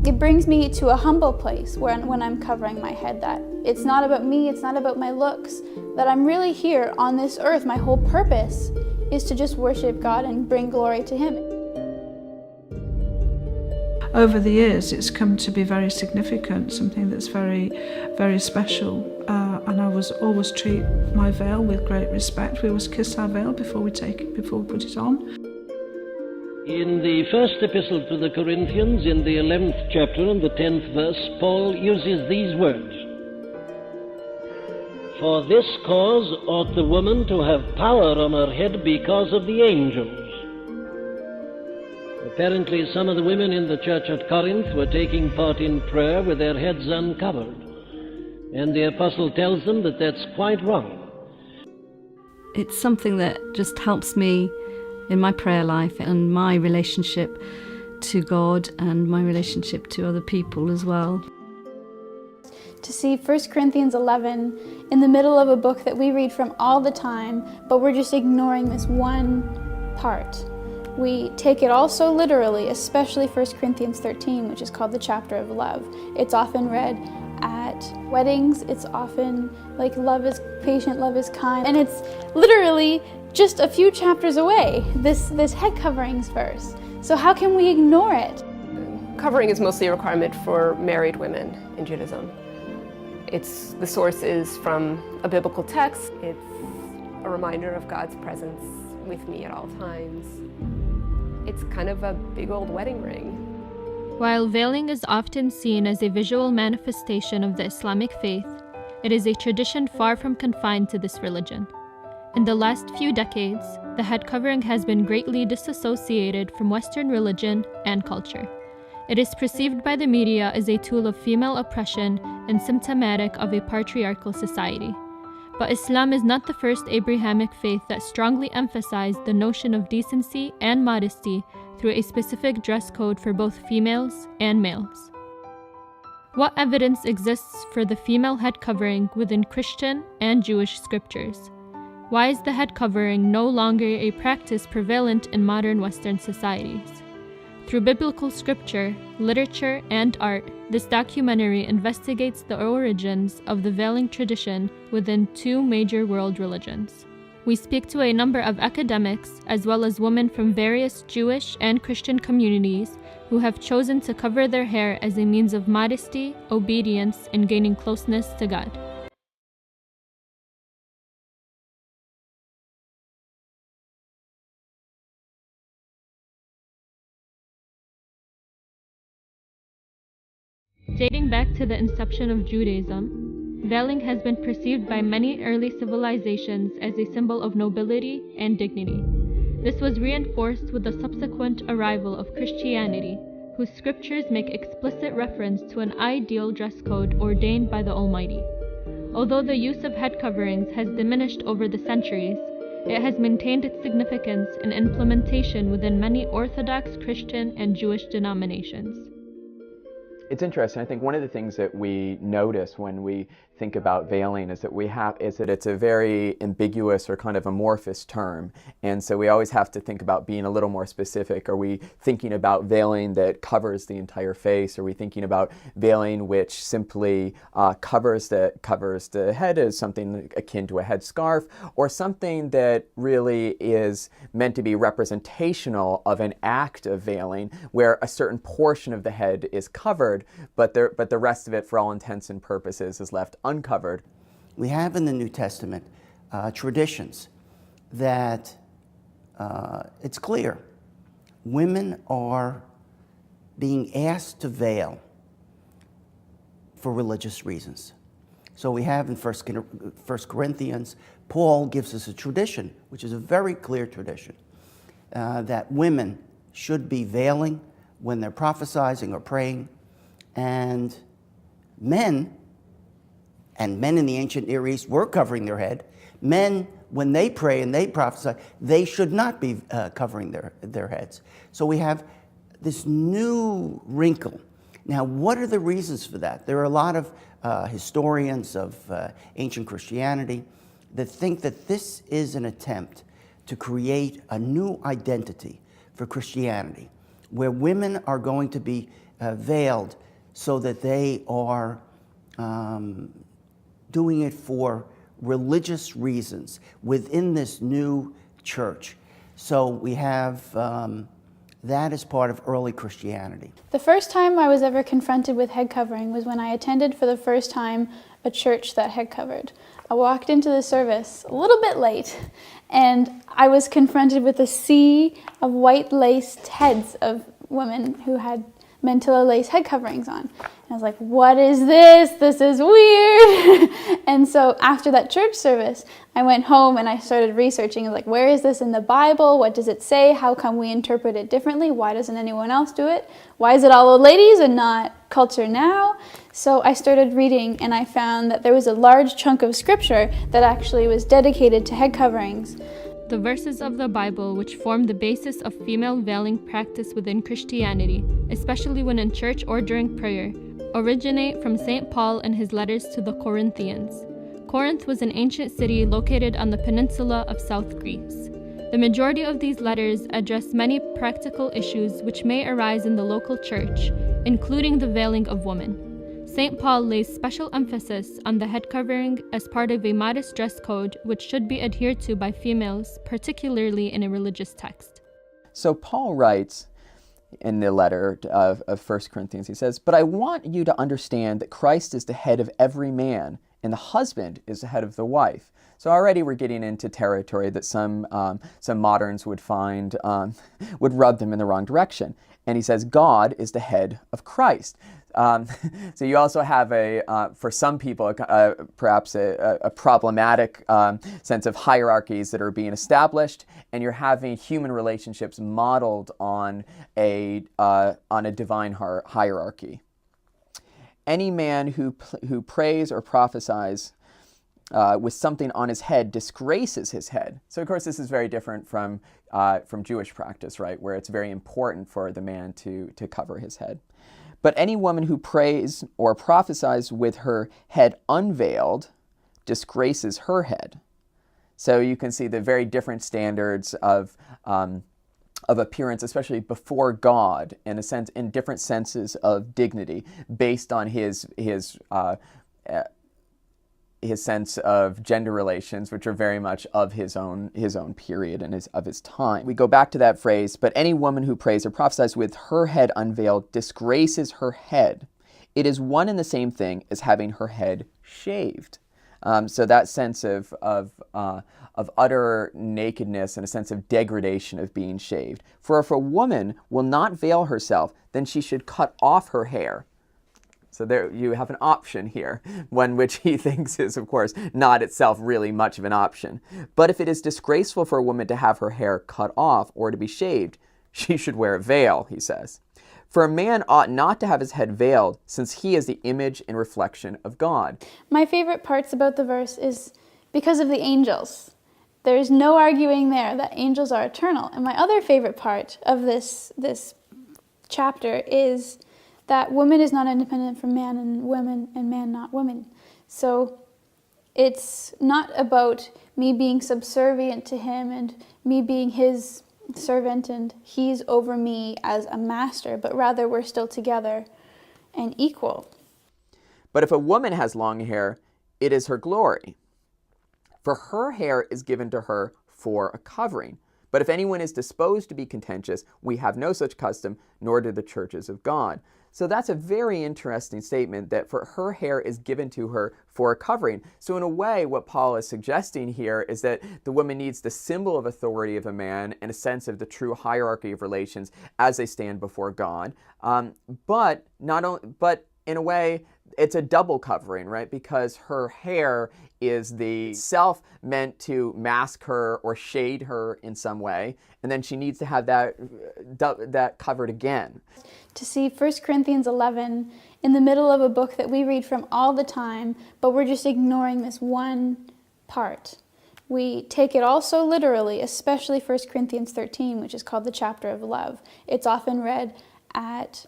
It brings me to a humble place when I'm covering my head, that it's not about me, it's not about my looks, that I'm really here on this earth. My whole purpose is to just worship God and bring glory to Him. Over the years, it's come to be very significant, something that's very, very special. And I was always treat my veil with great respect. We always kiss our veil before we put it on. In the first epistle to the Corinthians, in the 11th chapter and the 10th verse, Paul uses these words: "For this cause ought the woman to have power on her head because of the angels." Apparently, some of the women in the church at Corinth were taking part in prayer with their heads uncovered, and the apostle tells them that that's quite wrong. It's something that just helps me in my prayer life and my relationship to God and my relationship to other people as well. To see 1 Corinthians 11 in the middle of a book that we read from all the time, but we're just ignoring this one part. We take it all so literally, especially 1 Corinthians 13, which is called the chapter of love. It's often read at weddings. It's often like love is patient, love is kind. And it's literally just a few chapters away, this head coverings verse. So how can we ignore it? Covering is mostly a requirement for married women in Judaism. The source is from a biblical text. It's a reminder of God's presence with me at all times. It's kind of a big old wedding ring. While veiling is often seen as a visual manifestation of the Islamic faith, it is a tradition far from confined to this religion. In the last few decades, the head covering has been greatly disassociated from Western religion and culture. It is perceived by the media as a tool of female oppression and symptomatic of a patriarchal society. But Islam is not the first Abrahamic faith that strongly emphasized the notion of decency and modesty through a specific dress code for both females and males. What evidence exists for the female head covering within Christian and Jewish scriptures? Why is the head covering no longer a practice prevalent in modern Western societies? Through biblical scripture, literature, and art, this documentary investigates the origins of the veiling tradition within two major world religions. We speak to a number of academics, as well as women from various Jewish and Christian communities who have chosen to cover their hair as a means of modesty, obedience, and gaining closeness to God. Dating back to the inception of Judaism, veiling has been perceived by many early civilizations as a symbol of nobility and dignity. This was reinforced with the subsequent arrival of Christianity, whose scriptures make explicit reference to an ideal dress code ordained by the Almighty. Although the use of head coverings has diminished over the centuries, it has maintained its significance and implementation within many Orthodox Christian and Jewish denominations. It's interesting. I think one of the things that we notice when we think about veiling is that it's a very ambiguous or kind of amorphous term, and so we always have to think about being a little more specific. Are we thinking about veiling that covers the entire face? Are we thinking about veiling which simply covers the head as something akin to a headscarf, or something that really is meant to be representational of an act of veiling where a certain portion of the head is covered, but the rest of it, for all intents and purposes, is left uncovered? We have in the New Testament traditions that it's clear women are being asked to veil for religious reasons. So we have in 1 Corinthians, Paul gives us a tradition, which is a very clear tradition, that women should be veiling when they're prophesying or praying, and men in the ancient Near East were covering their head. Men, when they pray and they prophesy, they should not be covering their heads. So we have this new wrinkle. Now, what are the reasons for that? There are a lot of historians of ancient Christianity that think that this is an attempt to create a new identity for Christianity, where women are going to be veiled so that they are doing it for religious reasons within this new church. So we have that as part of early Christianity. The first time I was ever confronted with head covering was when I attended for the first time a church that head covered. I walked into the service a little bit late, and I was confronted with a sea of white laced heads of women who had mantilla lace head coverings on. And I was like, what is this? This is weird. And so after that church service, I went home and I started researching. I was like, where is this in the Bible? What does it say? How come we interpret it differently? Why doesn't anyone else do it? Why is it all old ladies and not culture now? So I started reading, and I found that there was a large chunk of scripture that actually was dedicated to head coverings. The verses of the Bible which form the basis of female veiling practice within Christianity, especially when in church or during prayer, originate from St. Paul in his letters to the Corinthians. Corinth was an ancient city located on the peninsula of South Greece. The majority of these letters address many practical issues which may arise in the local church, including the veiling of women. St. Paul lays special emphasis on the head covering as part of a modest dress code which should be adhered to by females, particularly in a religious text. So Paul writes in the letter of 1 Corinthians, he says, "But I want you to understand that Christ is the head of every man, and the husband is the head of the wife." So already we're getting into territory that some moderns would find would rub them in the wrong direction. And he says God is the head of Christ. So you also have for some people, perhaps a problematic sense of hierarchies that are being established, and you're having human relationships modeled on a divine hierarchy. Any man who prays or prophesies with something on his head disgraces his head. So of course this is very different from Jewish practice, right, where it's very important for the man to cover his head. But any woman who prays or prophesies with her head unveiled disgraces her head. So you can see the very different standards of appearance, especially before God, in different senses of dignity, based on his sense of gender relations, which are very much of his own period and of his time. We go back to that phrase, but any woman who prays or prophesies with her head unveiled disgraces her head. It is one and the same thing as having her head shaved. So that sense of utter nakedness and a sense of degradation of being shaved. For if a woman will not veil herself, then she should cut off her hair. So there you have an option here, one which he thinks is, of course, not itself really much of an option. But if it is disgraceful for a woman to have her hair cut off or to be shaved, she should wear a veil, he says. For a man ought not to have his head veiled, since he is the image and reflection of God. My favorite parts about the verse is because of the angels. There's no arguing there that angels are eternal. And my other favorite part of this chapter is that woman is not independent from man, and women and man not woman. So it's not about me being subservient to him and me being his servant and he's over me as a master, but rather we're still together and equal. But if a woman has long hair, it is her glory, for her hair is given to her for a covering. But if anyone is disposed to be contentious, we have no such custom, nor do the churches of God. So that's a very interesting statement, that for her hair is given to her for a covering. So in a way, what Paul is suggesting here is that the woman needs the symbol of authority of a man and a sense of the true hierarchy of relations as they stand before God. But in a way, it's a double covering, right? Because her hair is the self meant to mask her or shade her in some way, and then she needs to have that covered again. To see 1 Corinthians 11 in the middle of a book that we read from all the time, but we're just ignoring this one part. We take it all so literally, especially 1 Corinthians 13, which is called the chapter of love. It's often read at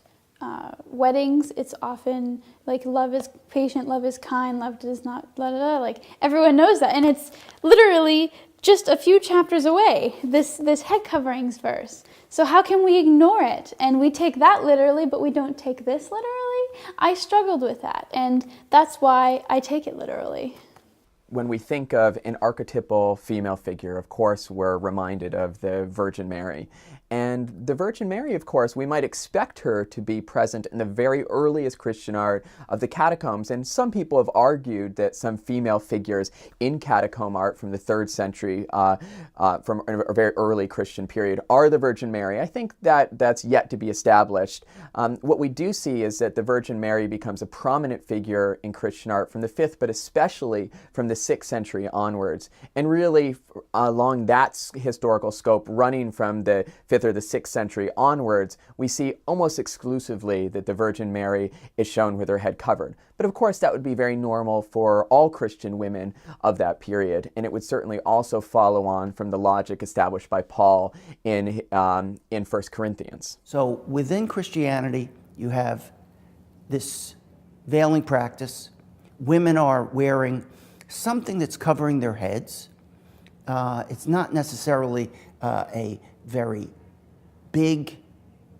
weddings. It's often like love is patient, love is kind, love does not, blah, blah, blah. Like everyone knows that. And it's literally just a few chapters away, this head coverings verse. So how can we ignore it? And we take that literally, but we don't take this literally? I struggled with that, and that's why I take it literally. When we think of an archetypal female figure, of course, we're reminded of the Virgin Mary. And the Virgin Mary, of course, we might expect her to be present in the very earliest Christian art of the catacombs. And some people have argued that some female figures in catacomb art from the 3rd century, from a very early Christian period, are the Virgin Mary. I think that that's yet to be established. What we do see is that the Virgin Mary becomes a prominent figure in Christian art from the 5th, but especially from the 6th century onwards. And really, along that historical scope, running from the 5th or the 6th century onwards, we see almost exclusively that the Virgin Mary is shown with her head covered. But of course, that would be very normal for all Christian women of that period, and it would certainly also follow on from the logic established by Paul in 1 Corinthians. So within Christianity, you have this veiling practice. Women are wearing something that's covering their heads. It's not necessarily a very big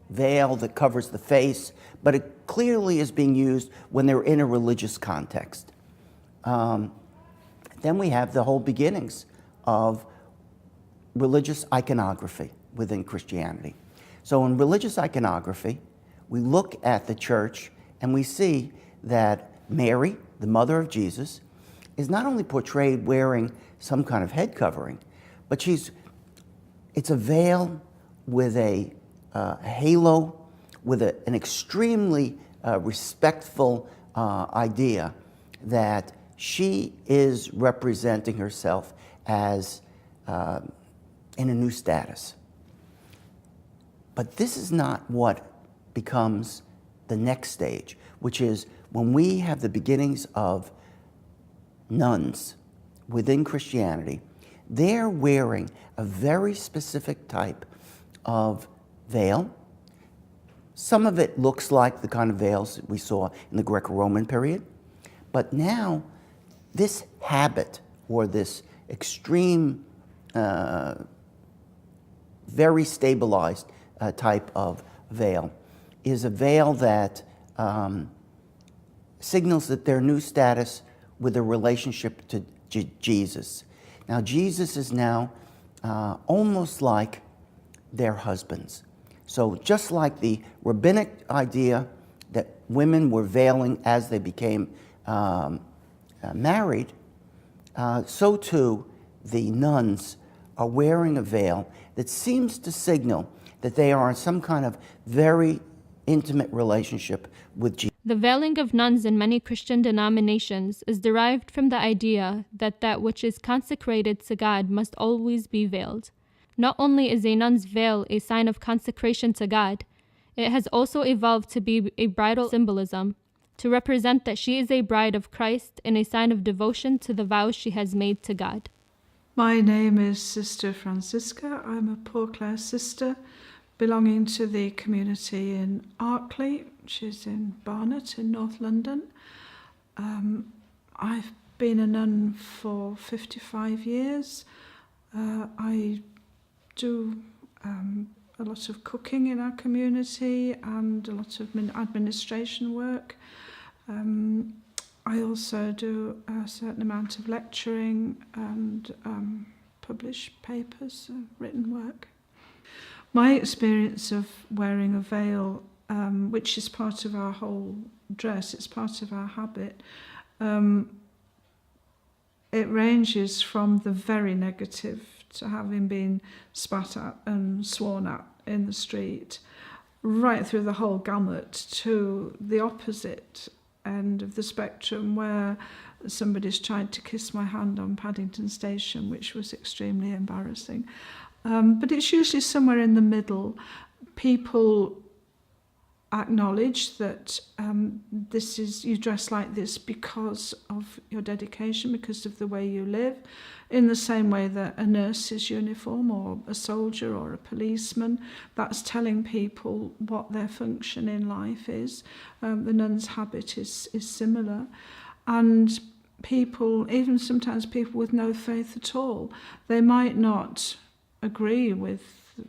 veil that covers the face, but it clearly is being used when they're in a religious context. Then we have the whole beginnings of religious iconography within Christianity. So in religious iconography, we look at the church and we see that Mary, the mother of Jesus, is not only portrayed wearing some kind of head covering, but it's a veil with a halo, with an extremely respectful idea that she is representing herself as in a new status. But this is not what becomes the next stage, which is when we have the beginnings of nuns within Christianity. They're wearing a very specific type of veil. Some of it looks like the kind of veils that we saw in the Greco-Roman period. But now, this habit, or this extreme, very stabilized type of veil, is a veil that signals that their new status with a relationship to Jesus. Now, Jesus is now almost like their husbands. So just like the rabbinic idea that women were veiling as they became married, so too the nuns are wearing a veil that seems to signal that they are in some kind of very intimate relationship with Jesus. The veiling of nuns in many Christian denominations is derived from the idea that that which is consecrated to God must always be veiled. Not only is a nun's veil a sign of consecration to God, it has also evolved to be a bridal symbolism, to represent that she is a bride of Christ and a sign of devotion to the vows she has made to God. My name is Sister Francisca. I'm a Poor Clare sister belonging to the community in Arkley, which is in Barnet in North London. I've been a nun for 55 years. I do a lot of cooking in our community and a lot of administration work. I also do a certain amount of lecturing and publish papers, written work. My experience of wearing a veil, which is part of our whole dress, it's part of our habit, it ranges from the very negative to having been spat at and sworn at in the street, right through the whole gamut to the opposite end of the spectrum where somebody's tried to kiss my hand on Paddington Station, which was extremely embarrassing. But it's usually somewhere in the middle. People acknowledge that you dress like this because of your dedication, because of the way you live, in the same way that a nurse's uniform or a soldier or a policeman, that's telling people what their function in life is. The nun's habit is similar. And people, even sometimes people with no faith at all, they might not agree with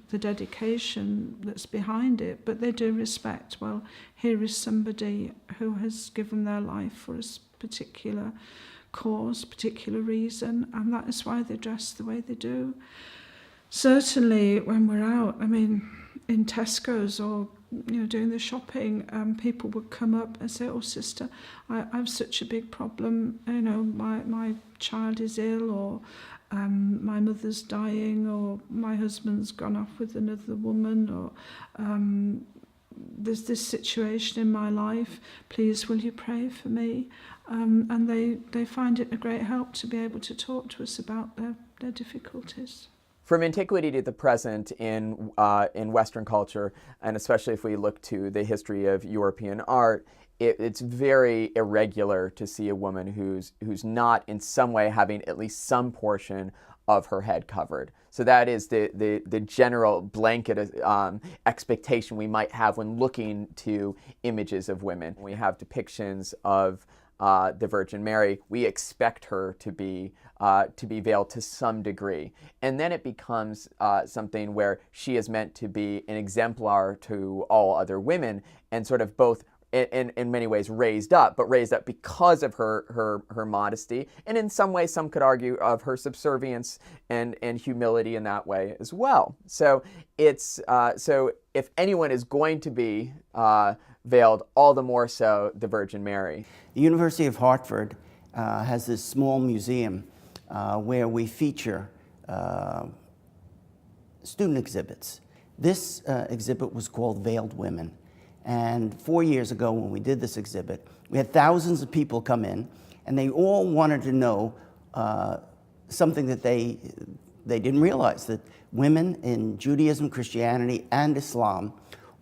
the dedication that's behind it, but they do respect, well, here is somebody who has given their life for a particular cause, particular reason, and that is why they dress the way they do. Certainly when we're out, I mean, in Tesco's or doing the shopping, people would come up and say, "Oh, sister, I have such a big problem. My child is ill, or my mother's dying, or my husband's gone off with another woman, or there's this situation in my life. Please, will you pray for me?" And they find it a great help to be able to talk to us about their difficulties. From antiquity to the present in Western culture, and especially if we look to the history of European art, it's very irregular to see a woman who's not in some way having at least some portion of her head covered. So that is the general blanket expectation we might have when looking to images of women. When we have depictions of the Virgin Mary, we expect her to be veiled to some degree. And then it becomes something where she is meant to be an exemplar to all other women, and sort of both in many ways raised up, but raised up because of her modesty, and in some ways some could argue of her subservience and humility in that way as well. So it's so if anyone is going to be veiled, all the more so the Virgin Mary. The University of Hartford has this small museum where we feature student exhibits. This exhibit was called Veiled Women. And 4 years ago when we did this exhibit, we had thousands of people come in, and they all wanted to know something that they didn't realize, that women in Judaism, Christianity, and Islam,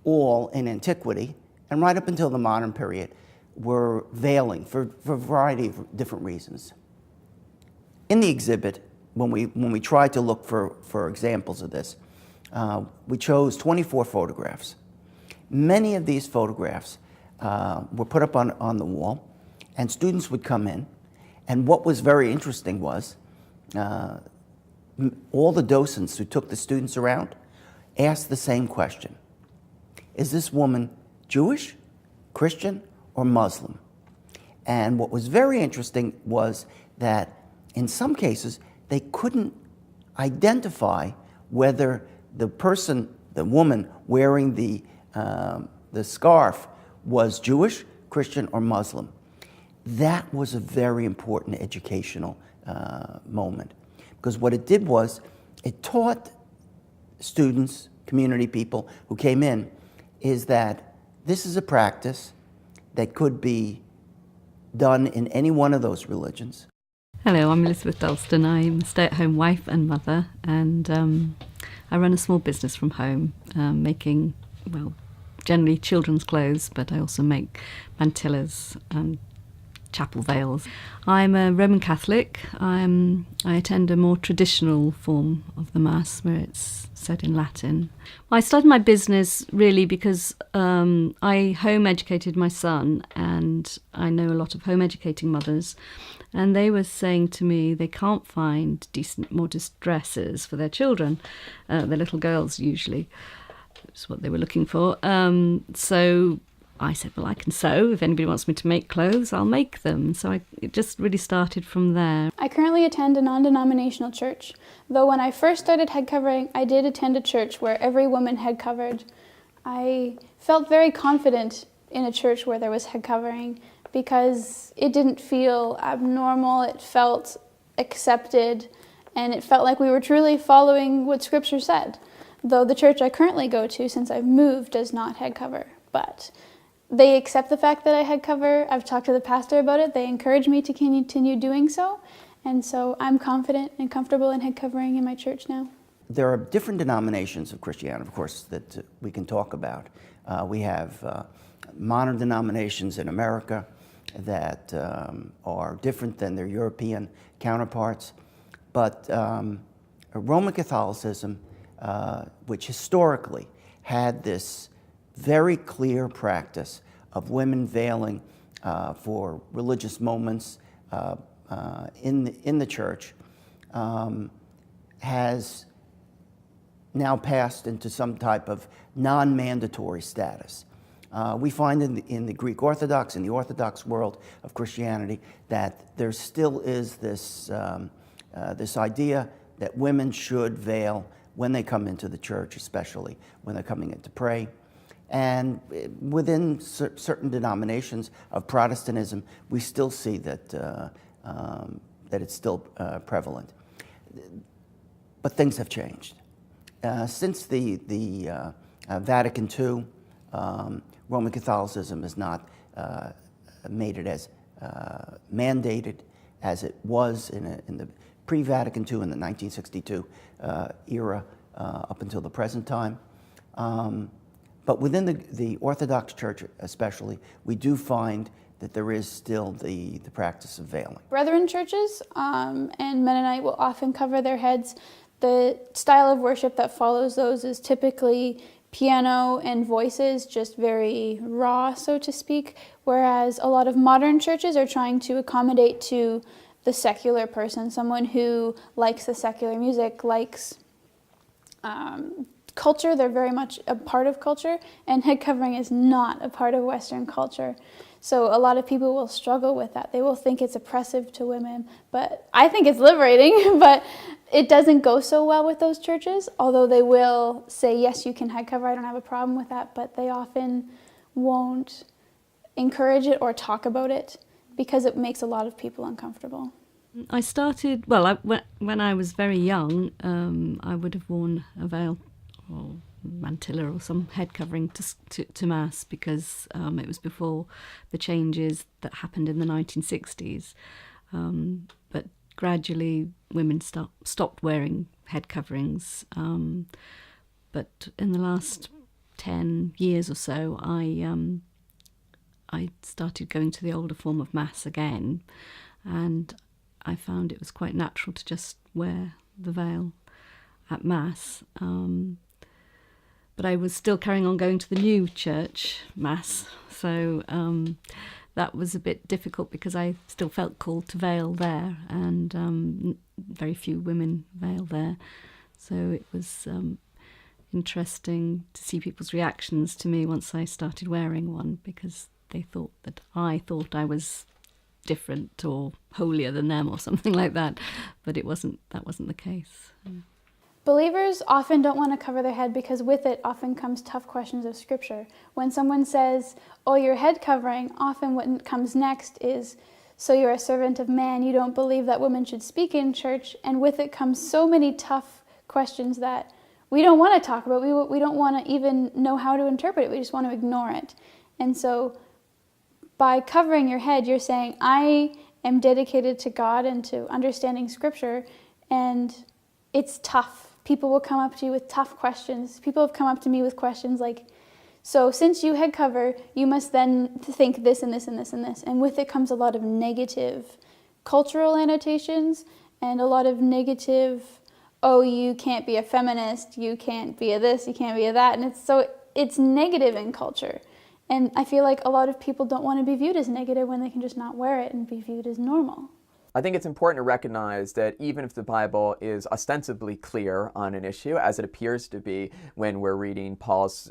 all in antiquity, and right up until the modern period, were veiling for a variety of different reasons. In the exhibit, when we tried to look for examples of this, we chose 24 photographs. Many of these photographs were put up on the wall, and students would come in, and what was very interesting was all the docents who took the students around asked the same question: is this woman Jewish, Christian, or Muslim? And what was very interesting was that in some cases they couldn't identify whether the woman wearing the scarf was Jewish, Christian, or Muslim. That was a very important educational moment, because what it did was it taught students, community people who came in, is that this is a practice that could be done in any one of those religions. Hello, I'm Elizabeth Dalston. I'm a stay-at-home wife and mother, and I run a small business from home, making, well, generally children's clothes, but I also make mantillas and chapel veils. I'm a Roman Catholic. I attend a more traditional form of the Mass, where it's said in Latin. Well, I started my business really because I home educated my son, and I know a lot of home educating mothers, and they were saying to me they can't find decent, modest dresses for their children, their little girls usually. That's what they were looking for. So I said, well, I can sew. If anybody wants me to make clothes, I'll make them. So it just really started from there. I currently attend a non-denominational church, though when I first started head covering, I did attend a church where every woman head covered. I felt very confident in a church where there was head covering because it didn't feel abnormal, it felt accepted, and it felt like we were truly following what Scripture said. Though the church I currently go to, since I've moved, does not head cover, but they accept the fact that I head cover. I've talked to the pastor about it. They encourage me to continue doing so. And so I'm confident and comfortable in head covering in my church now. There are different denominations of Christianity, of course, that we can talk about. We have modern denominations in America that are different than their European counterparts. But Roman Catholicism, which historically had this very clear practice of women veiling for religious moments, in the church has now passed into some type of non-mandatory status. We find in the Greek Orthodox, in the Orthodox world of Christianity, that there still is this, this idea that women should veil when they come into the church, especially when they're coming in to pray. And within certain denominations of Protestantism, we still see that, that it's still prevalent. But things have changed. Since the Vatican II, Roman Catholicism has not made it as mandated as it was in the pre-Vatican II in the 1962 era up until the present time. But within the Orthodox Church especially, we do find that there is still the practice of veiling. Brethren churches and Mennonite will often cover their heads. The style of worship that follows those is typically piano and voices, just very raw, so to speak, whereas a lot of modern churches are trying to accommodate to the secular person, someone who likes the secular music, likes culture. They're very much a part of culture, and head covering is not a part of Western culture. So a lot of people will struggle with that. They will think it's oppressive to women, but I think it's liberating, but it doesn't go so well with those churches, although they will say, yes, you can head cover, I don't have a problem with that, but they often won't encourage it or talk about it because it makes a lot of people uncomfortable. I started, well, when I was very young, I would have worn a veil or mantilla or some head covering to Mass because it was before the changes that happened in the 1960s. But gradually women stopped wearing head coverings. But in the last 10 years or so, I started going to the older form of Mass again, and I found it was quite natural to just wear the veil at Mass. But I was still carrying on going to the new church Mass, so that was a bit difficult because I still felt called to veil there, and very few women veil there. So it was interesting to see people's reactions to me once I started wearing one, because they thought that I thought I was different or holier than them or something like that, but that wasn't the case. Believers often don't want to cover their head because with it often comes tough questions of Scripture. When someone says, oh, your head covering, often what comes next is, so you're a servant of man, you don't believe that women should speak in church, and with it comes so many tough questions that we don't want to talk about. We don't want to even know how to interpret it. We just want to ignore it. And so by covering your head, you're saying, I am dedicated to God and to understanding Scripture, and it's tough. People will come up to you with tough questions. People have come up to me with questions like, so since you head cover, you must then think this and this and this and this. And with it comes a lot of negative cultural annotations and a lot of negative, oh, you can't be a feminist, you can't be a this, you can't be a that. And it's negative in culture. And I feel like a lot of people don't want to be viewed as negative when they can just not wear it and be viewed as normal. I think it's important to recognize that even if the Bible is ostensibly clear on an issue, as it appears to be when we're reading Paul's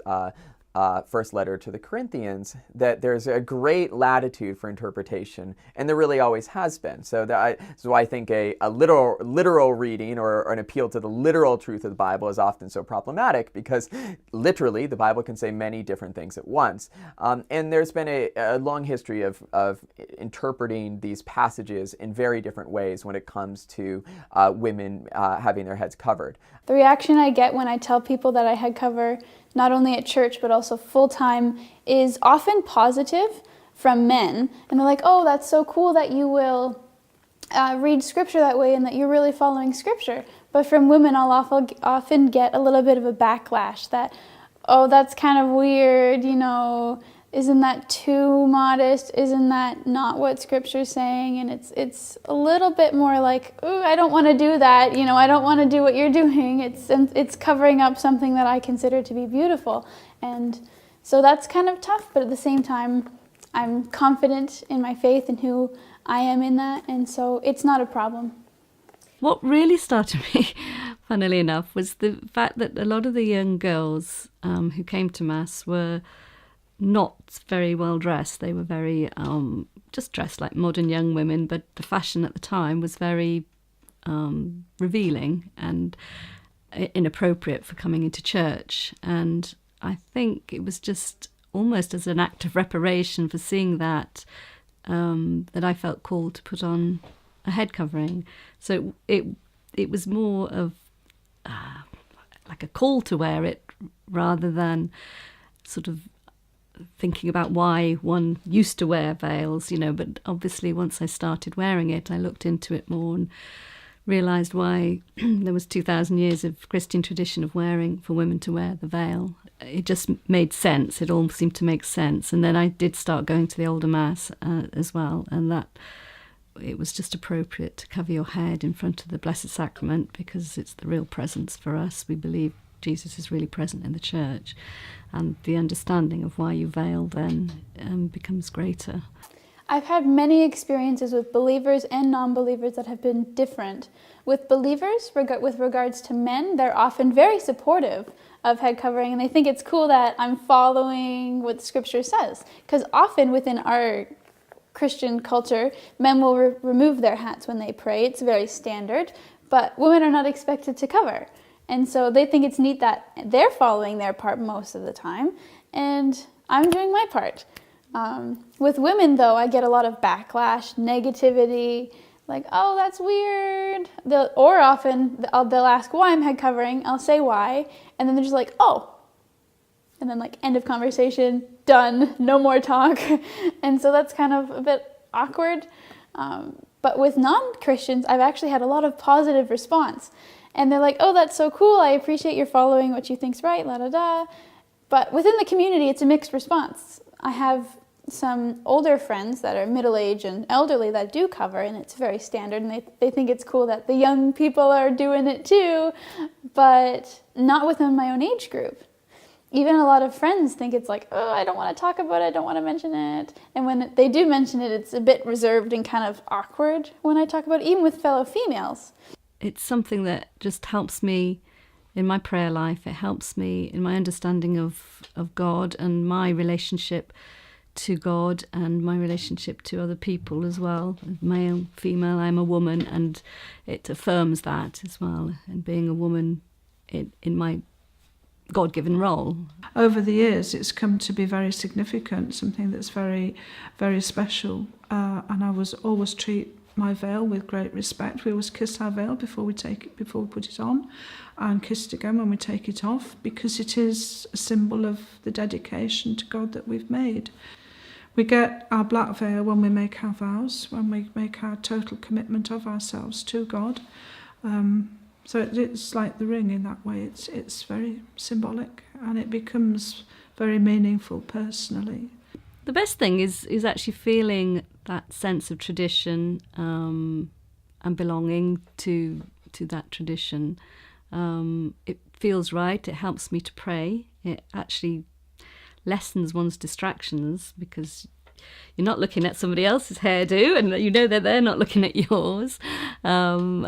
first letter to the Corinthians, that there's a great latitude for interpretation, and there really always has been. So I think a literal reading or an appeal to the literal truth of the Bible is often so problematic, because literally the Bible can say many different things at once. And there's been a long history of interpreting these passages in very different ways when it comes to women having their heads covered. The reaction I get when I tell people that I head cover, not only at church but also full-time, is often positive from men. And they're like, oh, that's so cool that you will read Scripture that way and that you're really following Scripture. But from women, I'll often get a little bit of a backlash that, oh, that's kind of weird, isn't that too modest? Isn't that not what Scripture's saying? And it's a little bit more like, ooh, I don't want to do that. I don't want to do what you're doing. It's covering up something that I consider to be beautiful. And so that's kind of tough, but at the same time, I'm confident in my faith and who I am in that, and so it's not a problem. What really started me, funnily enough, was the fact that a lot of the young girls who came to Mass were not very well dressed. They were very just dressed like modern young women, but the fashion at the time was very revealing and inappropriate for coming into church. And I think it was just almost as an act of reparation for seeing that that I felt called to put on a head covering. So it was more of like a call to wear it rather than sort of thinking about why one used to wear veils, but obviously once I started wearing it, I looked into it more and realised why there was 2,000 years of Christian tradition of for women to wear the veil. It just made sense. It all seemed to make sense. And then I did start going to the older Mass as well, and that it was just appropriate to cover your head in front of the Blessed Sacrament because it's the real presence for us. We believe Jesus is really present in the church, and the understanding of why you veil then becomes greater. I've had many experiences with believers and non-believers that have been different. With believers, with regards to men, they're often very supportive of head covering, and they think it's cool that I'm following what Scripture says. Because often within our Christian culture, men will remove their hats when they pray. It's very standard, but women are not expected to cover. And so they think it's neat that they're following their part most of the time, and I'm doing my part. With women, though, I get a lot of backlash, negativity, like, oh, that's weird. They'll ask why I'm head covering. I'll say why, and then they're just like, oh. And then end of conversation, done, no more talk. And so that's kind of a bit awkward. But with non-Christians, I've actually had a lot of positive response. And they're like, oh, that's so cool. I appreciate you're following what you think's right, la-da-da. But within the community, it's a mixed response. I have some older friends that are middle-aged and elderly that do cover, and it's very standard, and they think it's cool that the young people are doing it too, but not within my own age group. Even a lot of friends think it's like, oh, I don't want to talk about it, I don't want to mention it. And when they do mention it, it's a bit reserved and kind of awkward when I talk about it, even with fellow females. It's something that just helps me in my prayer life. It helps me in my understanding of God and my relationship to God and my relationship to other people as well. Male, female, I'm a woman, and it affirms that as well, and being a woman in my God-given role. Over the years, it's come to be very significant, something that's very, very special. And I was always treat my veil with great respect. We always kiss our veil before we put it on, and kiss it again when we take it off, because it is a symbol of the dedication to God that we've made. We get our black veil when we make our vows, when we make our total commitment of ourselves to God. So it's like the ring in that way. It's very symbolic, and it becomes very meaningful personally. The best thing is actually feeling that sense of tradition and belonging to that tradition. It feels right. It helps me to pray. It actually lessens one's distractions because you're not looking at somebody else's hairdo, and you know that they're not looking at yours, and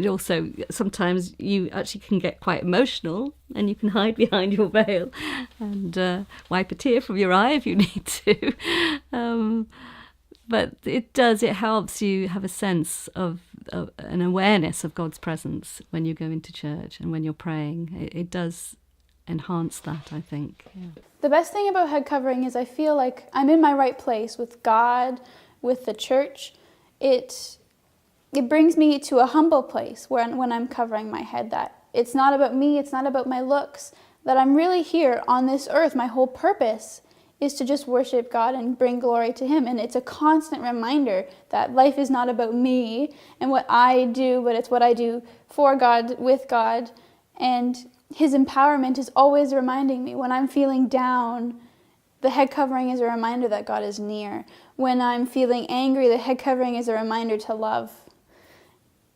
also sometimes you actually can get quite emotional, and you can hide behind your veil and wipe a tear from your eye if you need to. But it helps you have a sense of an awareness of God's presence when you go into church and when you're praying. It does enhance that, I think. Yeah. The best thing about head covering is I feel like I'm in my right place with God, with the church. It brings me to a humble place when I'm covering my head, that it's not about me, it's not about my looks, that I'm really here on this earth. My whole purpose is to just worship God and bring glory to Him. And it's a constant reminder that life is not about me and what I do, but it's what I do for God, with God. And His empowerment is always reminding me when I'm feeling down. The head covering is a reminder that God is near. When I'm feeling angry, the head covering is a reminder to love.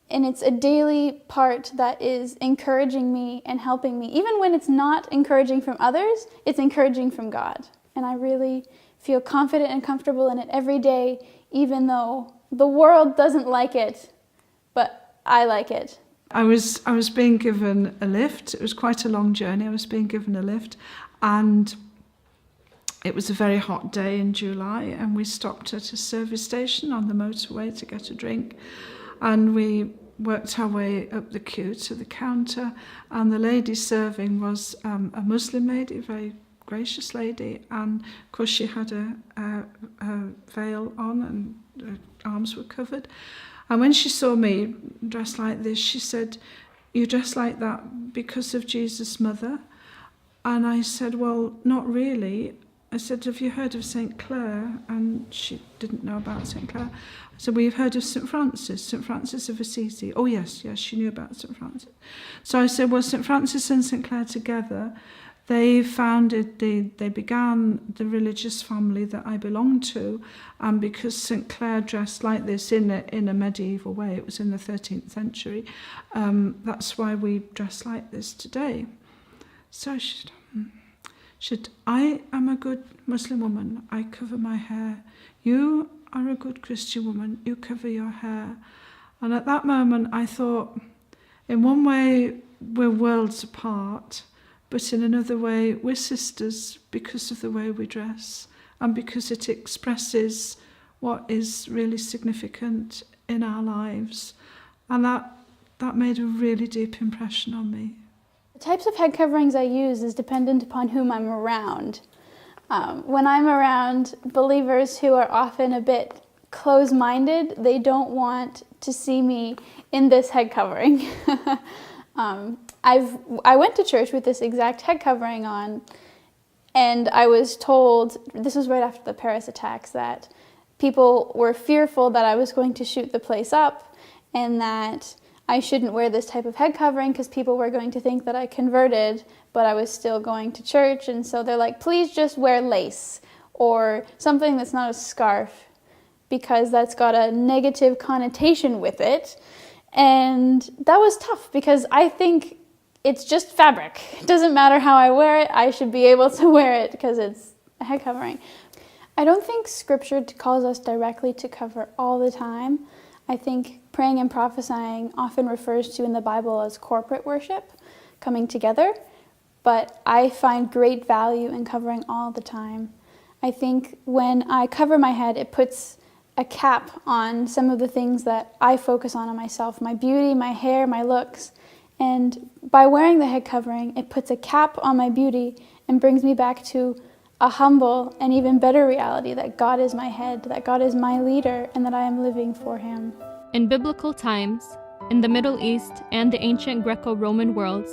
And it's a daily part that is encouraging me and helping me. Even when it's not encouraging from others, it's encouraging from God. And I really feel confident and comfortable in it every day, even though the world doesn't like it, but I like it. I was being given a lift. It was quite a long journey. I was being given a lift, and it was a very hot day in July, and we stopped at a service station on the motorway to get a drink, and we worked our way up the queue to the counter, and the lady serving was a Muslim lady, a very gracious lady, and of course she had a veil on and her arms were covered. And when she saw me dressed like this, she said, "You dress like that because of Jesus' mother?" And I said, "Well, not really." I said, "Have you heard of St. Clare?" And she didn't know about St. Clare. I said, "Well, you've heard of St. Francis of Assisi." "Oh, yes, she knew about St. Francis." So I said, "Well, St. Francis and St. Clare together, they began the religious family that I belong to, and because St. Clare dressed like this in a medieval way, it was in the 13th century, that's why we dress like this today." So she said, "I am a good Muslim woman, I cover my hair. You are a good Christian woman, you cover your hair." And at that moment I thought, in one way we're worlds apart, but in another way we're sisters because of the way we dress and because it expresses what is really significant in our lives. And that made a really deep impression on me. The types of head coverings I use is dependent upon whom I'm around. When I'm around believers who are often a bit close-minded, they don't want to see me in this head covering. I went to church with this exact head covering on, and I was told, this was right after the Paris attacks, that people were fearful that I was going to shoot the place up and that I shouldn't wear this type of head covering because people were going to think that I converted, but I was still going to church. And so they're like, "Please just wear lace or something that's not a scarf because that's got a negative connotation with it." And that was tough because I think it's just fabric. It doesn't matter how I wear it. I should be able to wear it because it's a head covering. I don't think Scripture calls us directly to cover all the time. I think praying and prophesying often refers to in the Bible as corporate worship, coming together, but I find great value in covering all the time. I think when I cover my head, it puts a cap on some of the things that I focus on myself, my beauty, my hair, my looks. And by wearing the head covering, it puts a cap on my beauty and brings me back to a humble and even better reality that God is my head, that God is my leader, and that I am living for Him. In biblical times, in the Middle East and the ancient Greco-Roman worlds,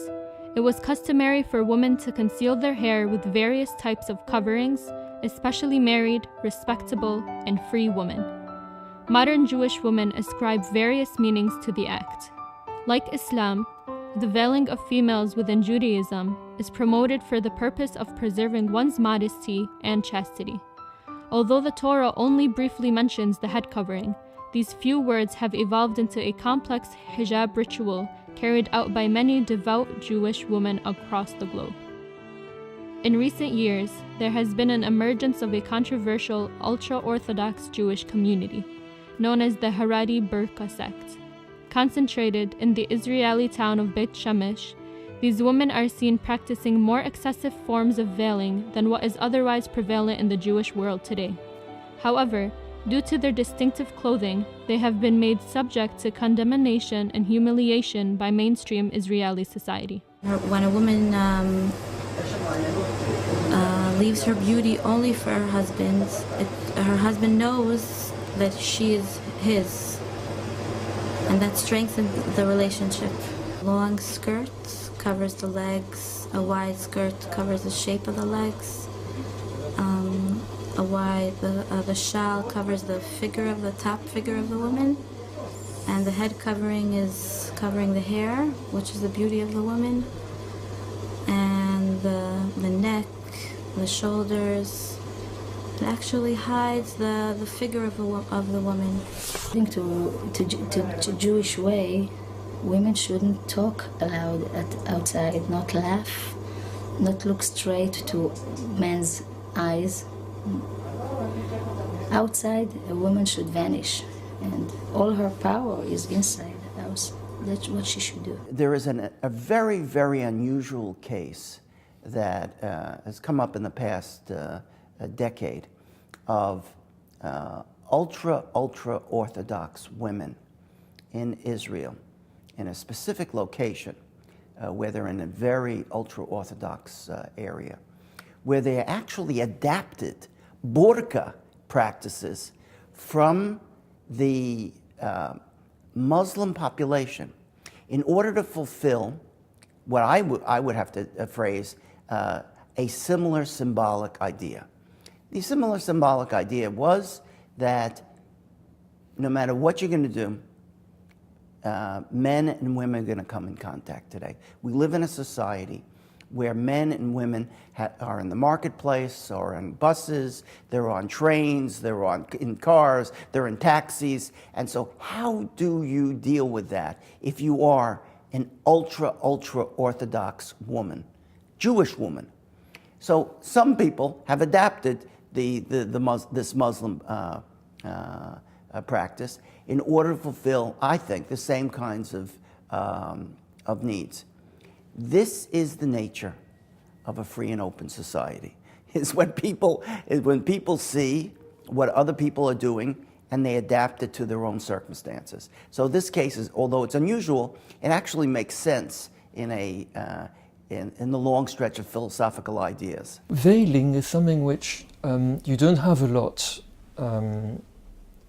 it was customary for women to conceal their hair with various types of coverings, especially married, respectable, and free women. Modern Jewish women ascribe various meanings to the act. Like Islam, the veiling of females within Judaism is promoted for the purpose of preserving one's modesty and chastity. Although the Torah only briefly mentions the head covering, these few words have evolved into a complex hijab ritual carried out by many devout Jewish women across the globe. In recent years, there has been an emergence of a controversial ultra-Orthodox Jewish community, known as the Haredi Burqa sect. Concentrated in the Israeli town of Beit Shemesh, these women are seen practicing more excessive forms of veiling than what is otherwise prevalent in the Jewish world today. However, due to their distinctive clothing, they have been made subject to condemnation and humiliation by mainstream Israeli society. When a woman leaves her beauty only for her husband, her husband knows that she is his, and that strengthens the relationship. Long skirt covers the legs, a wide skirt covers the shape of the legs, the shawl covers the top figure of the woman, and the head covering is covering the hair, which is the beauty of the woman, and the neck, the shoulders. It actually hides the figure of the woman. According to Jewish way, women shouldn't talk aloud outside, not laugh, not look straight to men's eyes. outside, a woman should vanish, and all her power is inside the house. That's what she should do. There is a very, very unusual case that has come up in the past decade of ultra Orthodox women in Israel, in a specific location, where they're in a very ultra Orthodox area, where they actually adapted burqa practices from the Muslim population in order to fulfill what I would have to phrase a similar symbolic idea. The similar symbolic idea was that no matter what you're going to do, men and women are going to come in contact today. We live in a society where men and women are in the marketplace, or on buses, they're on trains, they're in cars, they're in taxis. And so how do you deal with that if you are an ultra Orthodox woman, Jewish woman? So some people have adapted this Muslim practice in order to fulfill, I think, the same kinds of needs. This is the nature of a free and open society. Is when people see what other people are doing and they adapt it to their own circumstances. So this case is, although it's unusual, it actually makes sense in the long stretch of philosophical ideas. Veiling is something which you don't have a lot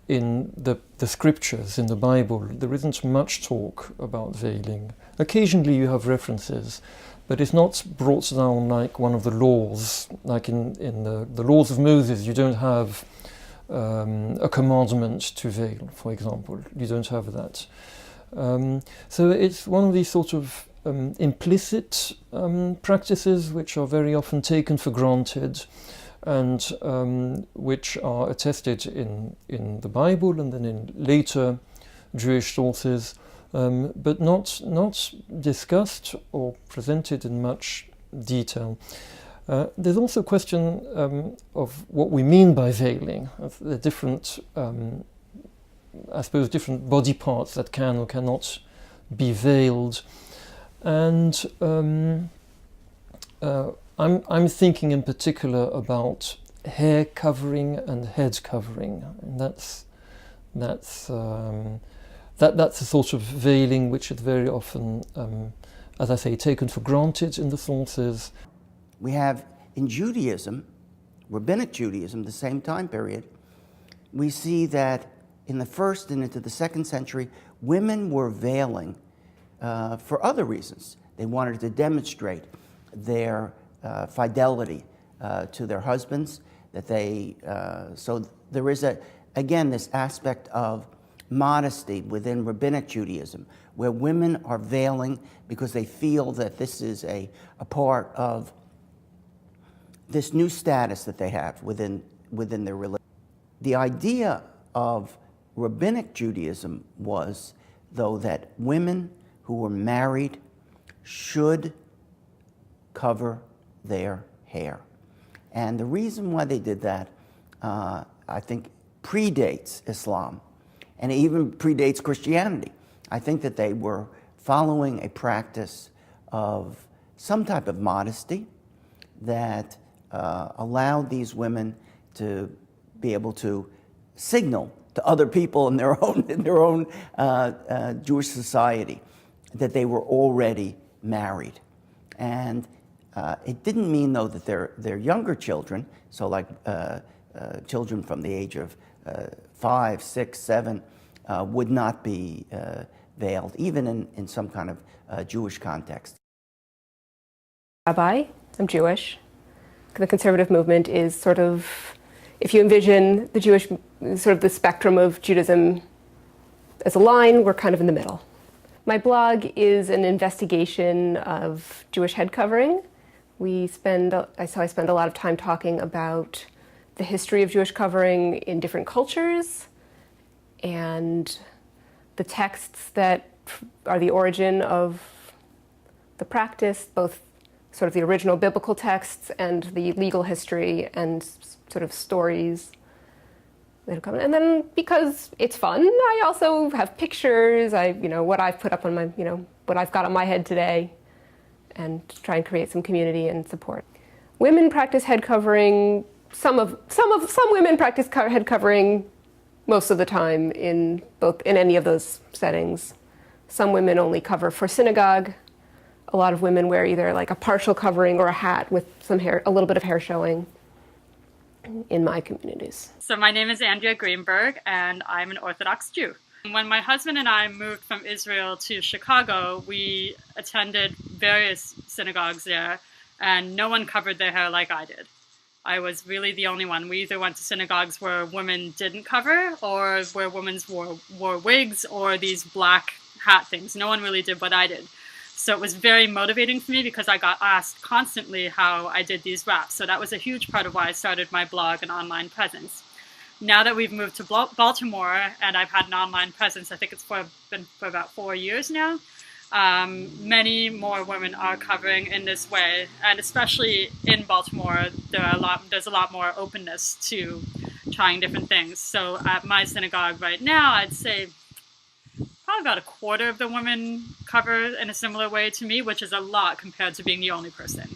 in the scriptures, in the Bible. There isn't much talk about veiling. Occasionally you have references, but it's not brought down like one of the laws. Like in the laws of Moses, you don't have a commandment to veil, for example. You don't have that. So it's one of these sort of implicit practices which are very often taken for granted, and which are attested in the Bible and then in later Jewish sources, but not discussed or presented in much detail. There's also a question of what we mean by veiling. The different, I suppose, different body parts that can or cannot be veiled. And I'm thinking in particular about hair covering and head covering, and that's a sort of veiling which is very often, as I say, taken for granted in the sources. We have in Judaism, Rabbinic Judaism, the same time period, we see that in the first and into the second century, women were veiling for other reasons. They wanted to demonstrate their fidelity to their husbands, that they, so there is again this aspect of modesty within Rabbinic Judaism, where women are veiling because they feel that this is a part of this new status that they have within their religion. The idea of Rabbinic Judaism was, though, that women who were married should cover their hair. And the reason why they did that, I think, predates Islam, and it even predates Christianity. I think that they were following a practice of some type of modesty that allowed these women to be able to signal to other people in their own Jewish society that they were already married. And it didn't mean, though, that their younger children, so like children from the age of 5, 6, 7, would not be veiled, even in some kind of Jewish context. Rabbi, I'm Jewish. The conservative movement is sort of, if you envision the Jewish, sort of the spectrum of Judaism as a line, we're kind of in the middle. My blog is an investigation of Jewish head covering. I spend a lot of time talking about the history of Jewish covering in different cultures and the texts that are the origin of the practice, both sort of the original biblical texts and the legal history and sort of stories the head covering. And then because it's fun, I also have pictures, what I've put up on my, what I've got on my head today, and try and create some community and support. Women practice head covering. Some women practice head covering most of the time in any of those settings. Some women only cover for synagogue. A lot of women wear either like a partial covering or a hat with some hair, a little bit of hair showing in my communities. So my name is Andrea Greenberg, and I'm an Orthodox Jew. When my husband and I moved from Israel to Chicago, we attended various synagogues there, and no one covered their hair like I did. I was really the only one. We either went to synagogues where women didn't cover, or where women wore wigs or these black hat things. No one really did what I did. So it was very motivating for me because I got asked constantly how I did these wraps. So that was a huge part of why I started my blog and online presence. Now that we've moved to Baltimore and I've had an online presence, I think it's been for about 4 years now, many more women are covering in this way. And especially in Baltimore, there's a lot more openness to trying different things. So at my synagogue right now, I'd say probably about a quarter of the women cover in a similar way to me, which is a lot compared to being the only person.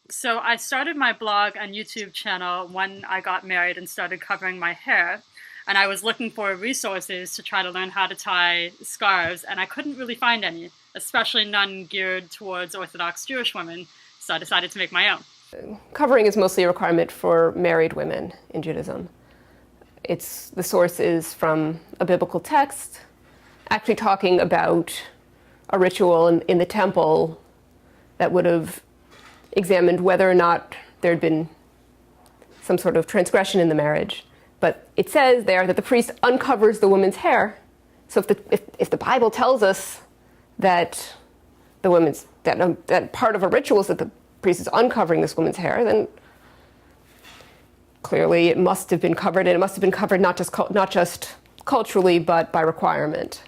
So I started my blog and YouTube channel when I got married and started covering my hair. And I was looking for resources to try to learn how to tie scarves, and I couldn't really find any, especially none geared towards Orthodox Jewish women. So I decided to make my own. Covering is mostly a requirement for married women in Judaism. The source is from a biblical text, actually talking about a ritual in the temple that would have examined whether or not there had been some sort of transgression in the marriage. But it says there that the priest uncovers the woman's hair. So if the Bible tells us that that part of a ritual is that the priest is uncovering this woman's hair, then clearly it must have been covered, and it must have been covered not just culturally, but by requirement.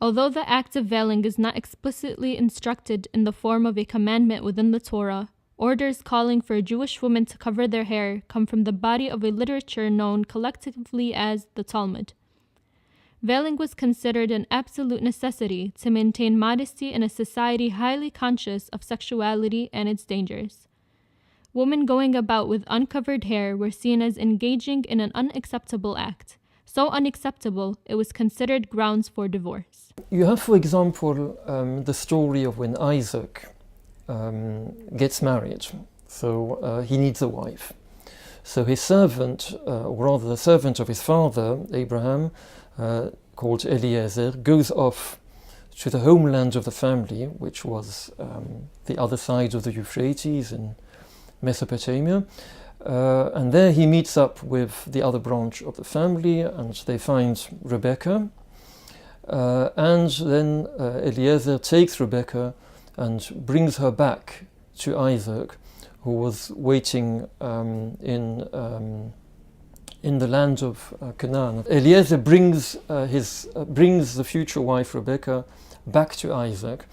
Although the act of veiling is not explicitly instructed in the form of a commandment within the Torah, orders calling for Jewish women to cover their hair come from the body of a literature known collectively as the Talmud. Veiling was considered an absolute necessity to maintain modesty in a society highly conscious of sexuality and its dangers. Women going about with uncovered hair were seen as engaging in an unacceptable act, so unacceptable it was considered grounds for divorce. You have, for example, the story of when Isaac gets married. So he needs a wife. So his servant, or rather the servant of his father, Abraham, called Eliezer, goes off to the homeland of the family, which was the other side of the Euphrates in Mesopotamia. And there he meets up with the other branch of the family, and they find Rebecca. And then Eliezer takes Rebecca and brings her back to Isaac, who was waiting in the land of Canaan. Eliezer brings the future wife Rebecca back to Isaac,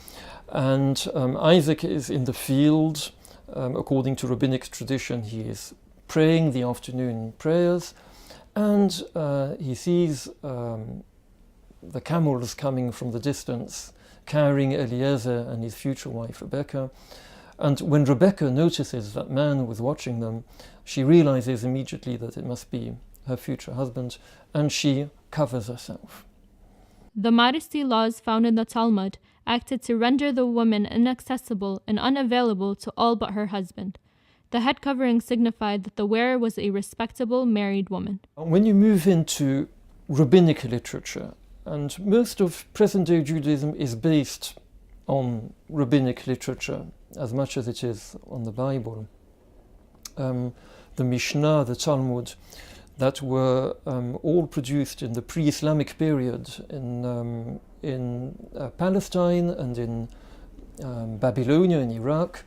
and Isaac is in the field. According to rabbinic tradition, he is praying the afternoon prayers, and he sees the camels coming from the distance, carrying Eliezer and his future wife Rebecca. And when Rebecca notices that man was watching them, she realizes immediately that it must be her future husband, and she covers herself. The modesty laws found in the Talmud acted to render the woman inaccessible and unavailable to all but her husband. The head covering signified that the wearer was a respectable married woman. When you move into rabbinic literature, and most of present-day Judaism is based on rabbinic literature as much as it is on the Bible. The Mishnah, the Talmud, that were all produced in the pre-Islamic period in Palestine and in Babylonia, in Iraq,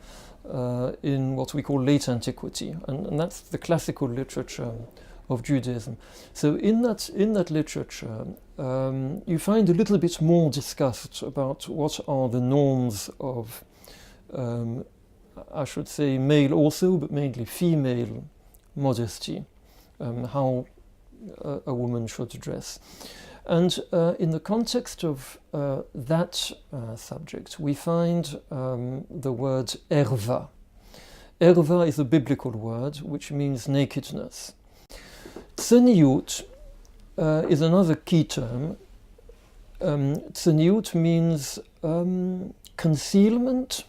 in what we call late antiquity, and that's the classical literature of Judaism. So in that literature, you find a little bit more discussed about what are the norms of, I should say, male also, but mainly female modesty. How a woman should dress. And in the context of that subject, we find the word erva. Erva is a biblical word which means nakedness. Tzeniut is another key term. Tzeniut means concealment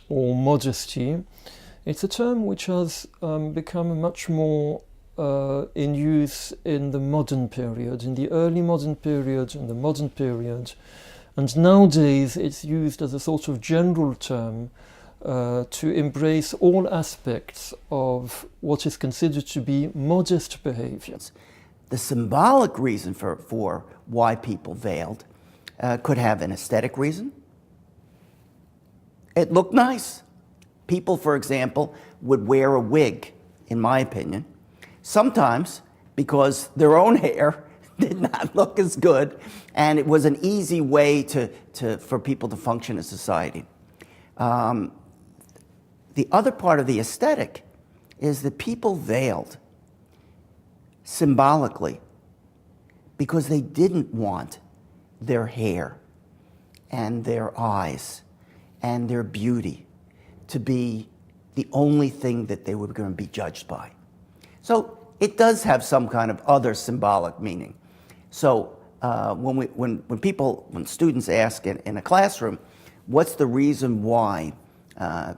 or modesty. It's a term which has become much more in use in the modern period, in the early modern period, in the modern period, and nowadays it's used as a sort of general term to embrace all aspects of what is considered to be modest behavior. The symbolic reason for why people veiled could have an aesthetic reason. It looked nice. People, for example, would wear a wig, in my opinion, sometimes because their own hair did not look as good, and it was an easy way for people to function in society. The other part of the aesthetic is that people veiled symbolically because they didn't want their hair and their eyes and their beauty to be the only thing that they were going to be judged by. So it does have some kind of other symbolic meaning. So when students ask in a classroom, what's the reason why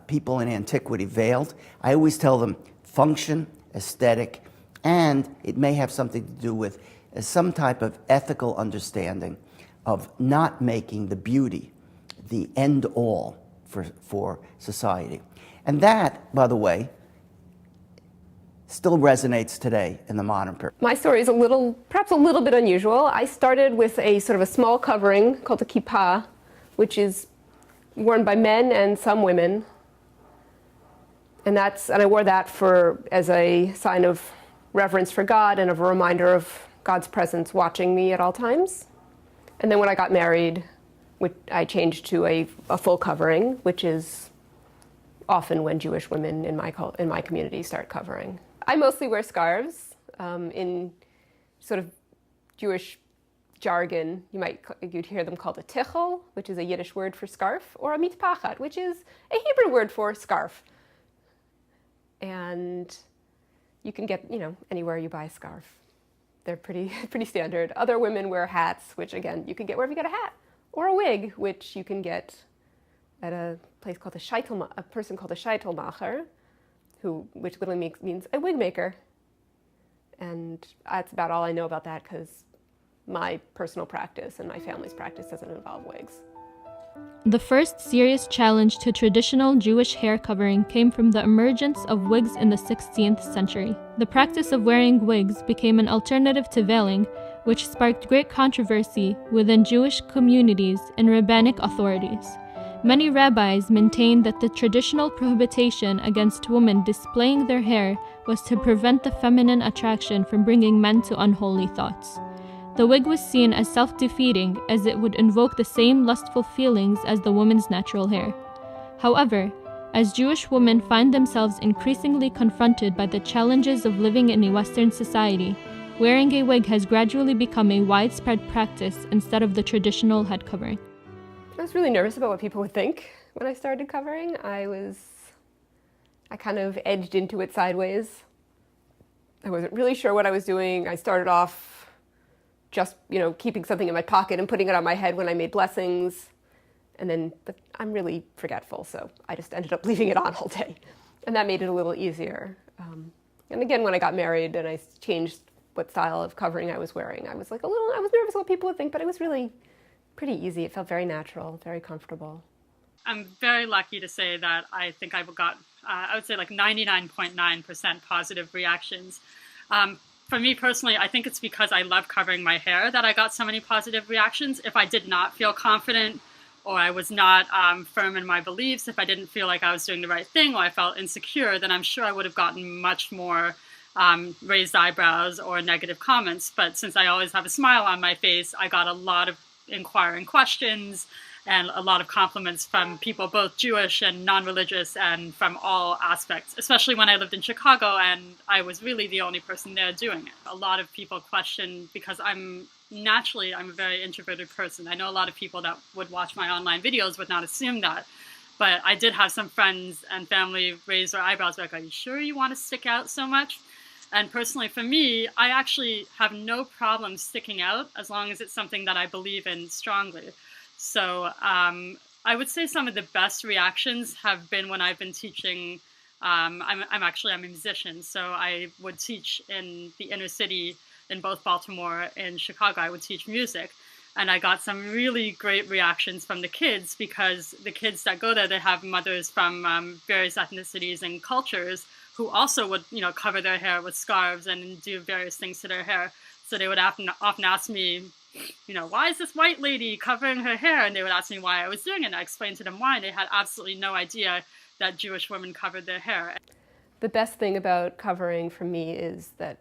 people in antiquity veiled, I always tell them function, aesthetic, and it may have something to do with some type of ethical understanding of not making the beauty the end all for society. And that, by the way, still resonates today in the modern period. My story is perhaps a little bit unusual. I started with a sort of a small covering called a kippah, which is worn by men and some women. And I wore that as a sign of reverence for God and of a reminder of God's presence watching me at all times. And then when I got married, I changed to a full covering, which is often when Jewish women in my community start covering. I mostly wear scarves. In sort of Jewish jargon, you'd hear them called a tichel, which is a Yiddish word for scarf, or a mitpachat, which is a Hebrew word for scarf. And you can get, anywhere you buy a scarf. They're pretty standard. Other women wear hats, which again, you can get wherever you get a hat, or a wig, which you can get at a place called a person called a scheitelmacher, which literally means a wig maker. And that's about all I know about that because my personal practice and my family's practice doesn't involve wigs. The first serious challenge to traditional Jewish hair covering came from the emergence of wigs in the 16th century. The practice of wearing wigs became an alternative to veiling, which sparked great controversy within Jewish communities and rabbinic authorities. Many rabbis maintained that the traditional prohibition against women displaying their hair was to prevent the feminine attraction from bringing men to unholy thoughts. The wig was seen as self-defeating, as it would invoke the same lustful feelings as the woman's natural hair. However, as Jewish women find themselves increasingly confronted by the challenges of living in a Western society, wearing a wig has gradually become a widespread practice instead of the traditional head covering. I was really nervous about what people would think when I started covering. I kind of edged into it sideways. I wasn't really sure what I was doing. I started off just, keeping something in my pocket and putting it on my head when I made blessings. But I'm really forgetful, so I just ended up leaving it on all day. And that made it a little easier. And again, when I got married and I changed what style of covering I was wearing, I was nervous what people would think, but it was really pretty easy. It felt very natural, very comfortable. I'm very lucky to say that I think I've got, I would say 99.9% positive reactions. For me personally, I think it's because I love covering my hair that I got so many positive reactions. If I did not feel confident or I was not firm in my beliefs, if I didn't feel like I was doing the right thing or I felt insecure, then I'm sure I would have gotten much more raised eyebrows or negative comments. But since I always have a smile on my face, I got a lot of inquiring questions and a lot of compliments from people, both Jewish and non-religious, and from all aspects, especially when I lived in Chicago and I was really the only person there doing it. A lot of people question, because I'm a very introverted person. I know a lot of people that would watch my online videos would not assume that, but I did have some friends and family raise their eyebrows like, are you sure you want to stick out so much? And personally, for me, I actually have no problem sticking out as long as it's something that I believe in strongly. So I would say some of the best reactions have been when I've been teaching. I'm a musician, so I would teach in the inner city in both Baltimore and Chicago. I would teach music, and I got some really great reactions from the kids, because the kids that go there, they have mothers from various ethnicities and cultures who also would, cover their hair with scarves and do various things to their hair. So they would often ask me, why is this white lady covering her hair? And they would ask me why I was doing it. And I explained to them why. And they had absolutely no idea that Jewish women covered their hair. The best thing about covering for me is that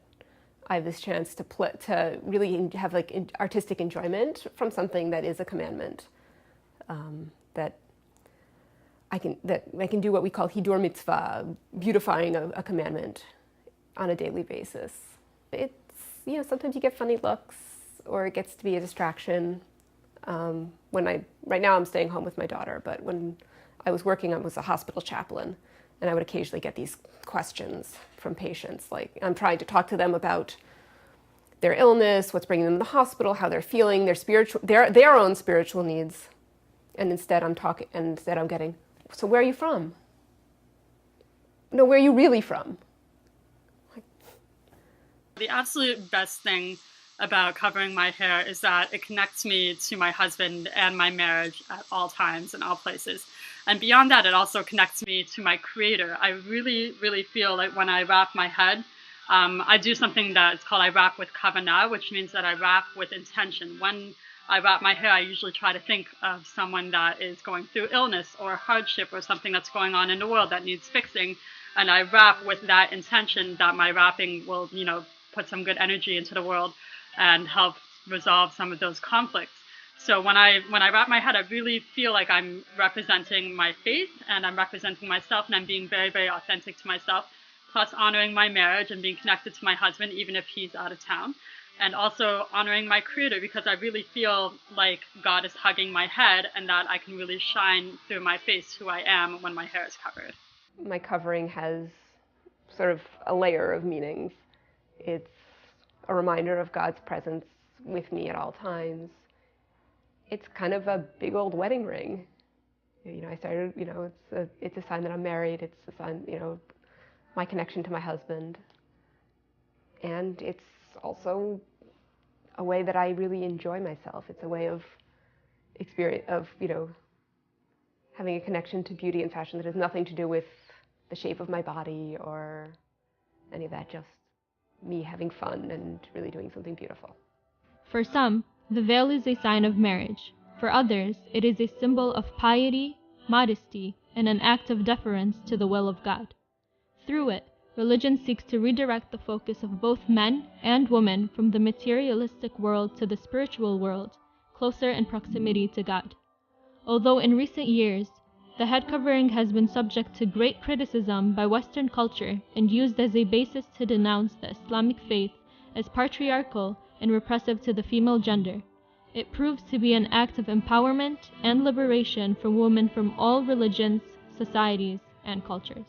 I have this chance to really have artistic enjoyment from something that is a commandment. That I can do what we call hidur mitzvah, beautifying a commandment on a daily basis. It's, sometimes you get funny looks, or it gets to be a distraction. Right now I'm staying home with my daughter, but when I was working, I was a hospital chaplain, and I would occasionally get these questions from patients. Like, I'm trying to talk to them about their illness, what's bringing them to the hospital, how they're feeling, their own spiritual needs. And instead I'm getting, so where are you from? No, where are you really from? The absolute best thing about covering my hair is that it connects me to my husband and my marriage at all times and all places. And beyond that, it also connects me to my creator. I really, really feel like when I wrap my head, I do something that's called I wrap with kavanah, which means that I wrap with intention. When I wrap my hair, I usually try to think of someone that is going through illness or hardship or something that's going on in the world that needs fixing. And I wrap with that intention that my wrapping will, put some good energy into the world and help resolve some of those conflicts. So when I wrap my head, I really feel like I'm representing my faith, and I'm representing myself, and I'm being very, very authentic to myself, plus honoring my marriage and being connected to my husband, even if he's out of town, and also honoring my creator, because I really feel like God is hugging my head, and that I can really shine through my face who I am when my hair is covered. My covering has sort of a layer of meanings. It's a reminder of God's presence with me at all times. It's kind of a big old wedding ring. I started, it's a sign that I'm married. It's a sign, my connection to my husband. And it's also a way that I really enjoy myself. It's a way of having a connection to beauty and fashion that has nothing to do with the shape of my body or any of that, just me having fun and really doing something beautiful. For some, the veil is a sign of marriage. For others, it is a symbol of piety, modesty, and an act of deference to the will of God. Through it, religion seeks to redirect the focus of both men and women from the materialistic world to the spiritual world, closer in proximity to God. Although in recent years, the head covering has been subject to great criticism by Western culture and used as a basis to denounce the Islamic faith as patriarchal and repressive to the female gender, it proves to be an act of empowerment and liberation for women from all religions, societies, and cultures.